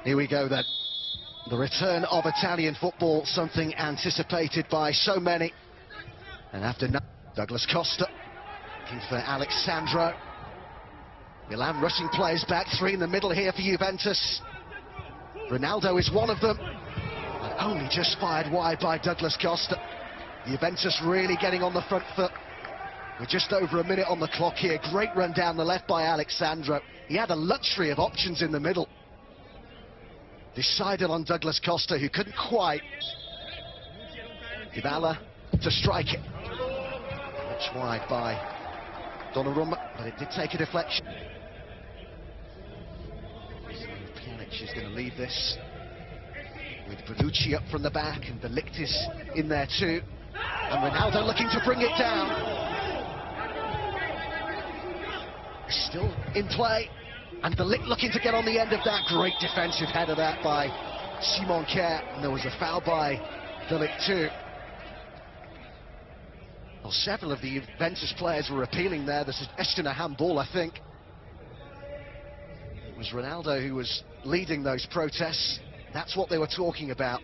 Here we go then. The return of Italian football, something anticipated by so many. And after Douglas Costa, looking for Alexandro. Milan rushing players back, three in the middle here for Juventus. Ronaldo is one of them, but only just fired wide by Douglas Costa. Juventus really getting on the front foot. We're just over a minute on the clock here. Great run down the left by Alexandro. He had a luxury of options in the middle. Decided on Douglas Costa, who couldn't quite. Dybala to strike it. Much wide by Donnarumma, but it did take a deflection. Pjanic is going to lead this with Bonucci up from the back, and De Ligt is in there too. And Ronaldo looking to bring it down. Still in play. And De Ligt looking to get on the end of that. Great defensive header that by Simon Kjær. And there was a foul by De Ligt too. Well, several of the Juventus players were appealing there. The suggestion of handball, I think. It was Ronaldo who was leading those protests. That's what they were talking about.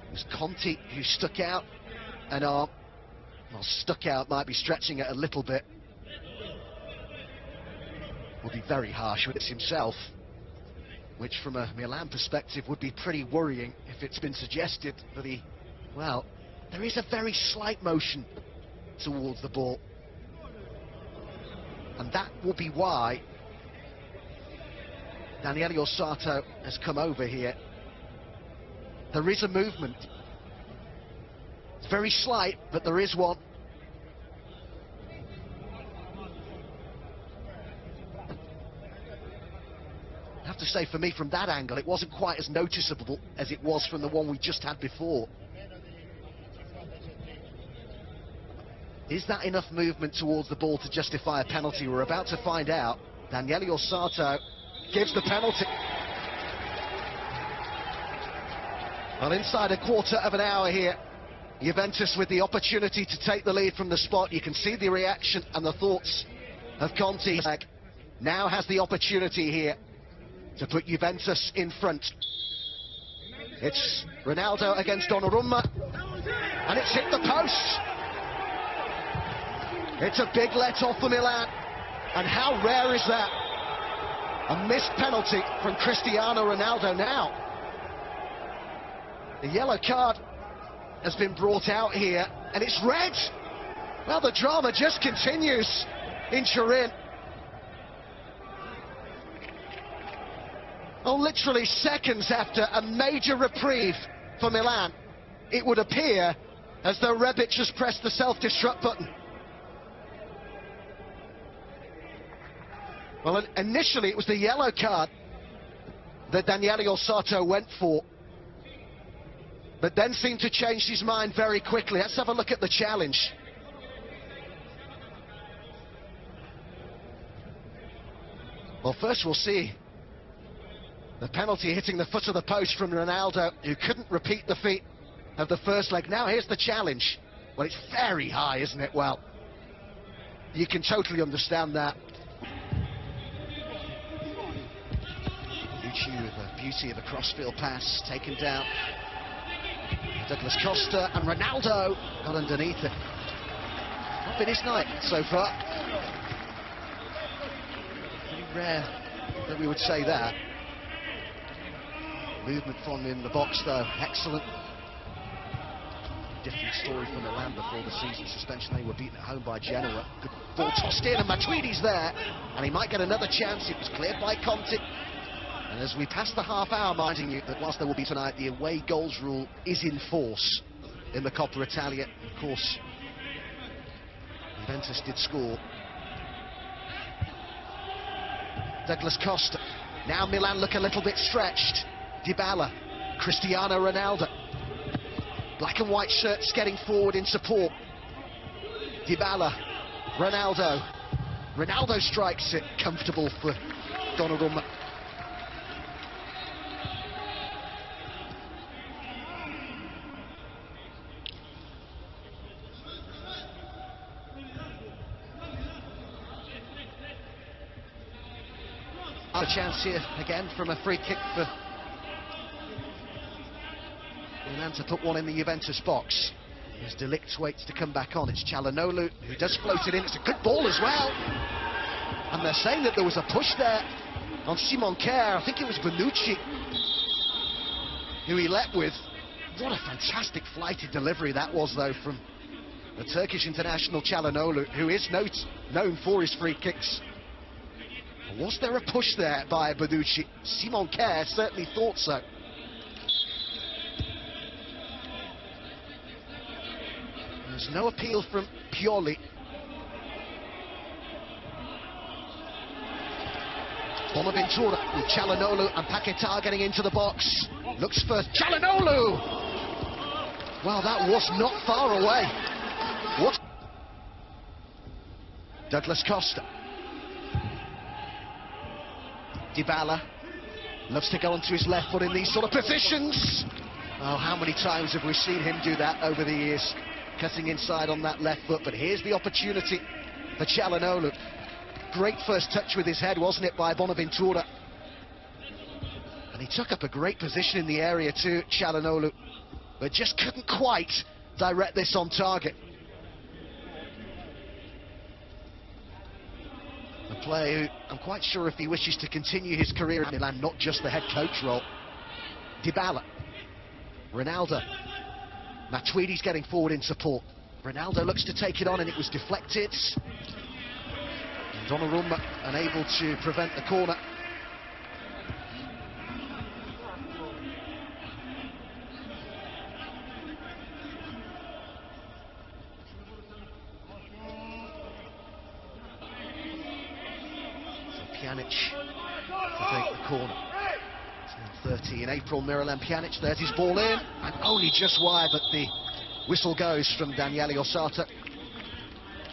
It was Conti who stuck out an arm. Well, stuck out might be stretching it a little bit. Would be very harsh with it himself, which from a Milan perspective would be pretty worrying if it's been suggested that he, well, there is a very slight motion towards the ball, and that will be why Daniele Orsato has come over here. There is a movement. It's very slight, but there is one. I have to say, for me, from that angle, it wasn't quite as noticeable as it was from the one we just had before. Is that enough movement towards the ball to justify a penalty? We're about to find out. Daniele Orsato gives the penalty. Well, inside a quarter of an hour here, Juventus with the opportunity to take the lead from the spot. You can see the reaction and the thoughts of Conte. Now has the opportunity here to put Juventus in front. It's Ronaldo against Donnarumma, and it's hit the post. It's a big let-off for Milan, and how rare is that? A missed penalty from Cristiano Ronaldo now. The yellow card has been brought out here, and it's red. Well, the drama just continues in Turin. Oh, literally seconds after a major reprieve for Milan, it would appear as though Rebic has pressed the self-destruct button. Well, initially it was the yellow card that Daniele Orsato went for, but then seemed to change his mind very quickly. Let's have a look at the challenge. Well, first we'll see the penalty hitting the foot of the post from Ronaldo, who couldn't repeat the feat of the first leg. Now here's the challenge. Well, it's very high, isn't it? Well, you can totally understand that. Bonucci with the beauty of a crossfield pass, taken down. Douglas Costa, and Ronaldo got underneath it. Not been his night so far. Pretty rare that we would say that. Movement from in the box though, excellent. Different story from Milan before the season suspension. They were beaten at home by Genoa. Good ball tossed in, and Matuidi's there, and he might get another chance. It was cleared by Conte. And as we pass the half hour, minding you that whilst there will be tonight, the away goals rule is in force in the Coppa Italia. Of course, Juventus did score. Douglas Costa. Now Milan look a little bit stretched. Dybala, Cristiano Ronaldo. Black and white shirts getting forward in support. Dybala, Ronaldo. Ronaldo strikes it, comfortable for Donnarumma. A chance here again from a free kick for Milan to put one in the Juventus box. As De Ligt waits to come back on, it's Çalhanoğlu who does float it in. It's a good ball as well. And they're saying that there was a push there on Simon Kjær. I think it was Bonucci who he leapt with. What a fantastic flighted delivery that was, though, from the Turkish international Çalhanoğlu, who is known for his free kicks. Was there a push there by Bonucci? Simon Kjær certainly thought so. There's no appeal from Pioli. Bonaventura with Çalhanoğlu and Paquetá getting into the box. Looks for Çalhanoğlu! Wow, that was not far away. What? Douglas Costa. Dybala loves to go onto his left foot in these sort of positions. Oh, how many times have we seen him do that over the years? Cutting inside on that left foot, but here's the opportunity for Çalhanoğlu. Great first touch with his head, wasn't it, by Bonaventura? And he took up a great position in the area too, Çalhanoğlu, but just couldn't quite direct this on target. A player who I'm quite sure if he wishes to continue his career at Milan, not just the head coach role. Dybala, Ronaldo, Matuidi's getting forward in support. Ronaldo looks to take it on and it was deflected. And Donnarumma unable to prevent the corner. Pjanic to take the corner. It's now 30 in April, Miralem Pjanic, there's his ball in, and only just wide, but the whistle goes from Daniele Osata.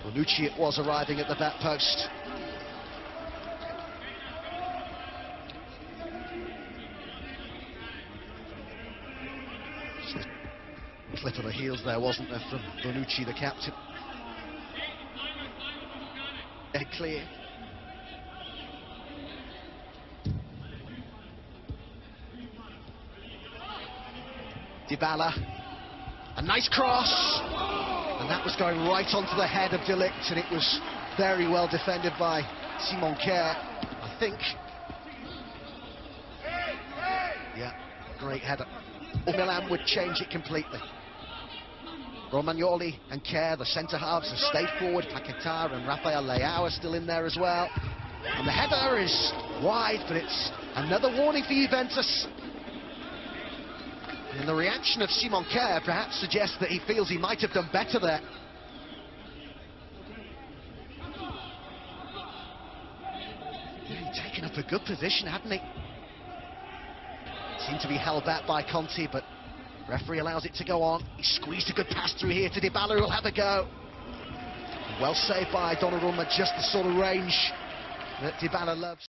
Bonucci it was arriving at the back post. Clip of the heels there, wasn't there, from Bonucci, the captain. Clear. Dybala, a nice cross, and that was going right onto the head of De Ligt, and it was very well defended by Simon Kjær, I think. Yeah, great header. Milan would change it completely. Romagnoli and Kjær, the centre halves, have stayed forward. Paquetá and Rafael Leao are still in there as well. And the header is wide, but it's another warning for Juventus. And the reaction of Simon Kjær perhaps suggests that he feels he might have done better there. He'd taken up a good position, hadn't he? Seemed to be held back by Conte, but referee allows it to go on. He squeezed a good pass through here to Dybala, who'll have a go. Well saved by Donnarumma, just the sort of range that Dybala loves.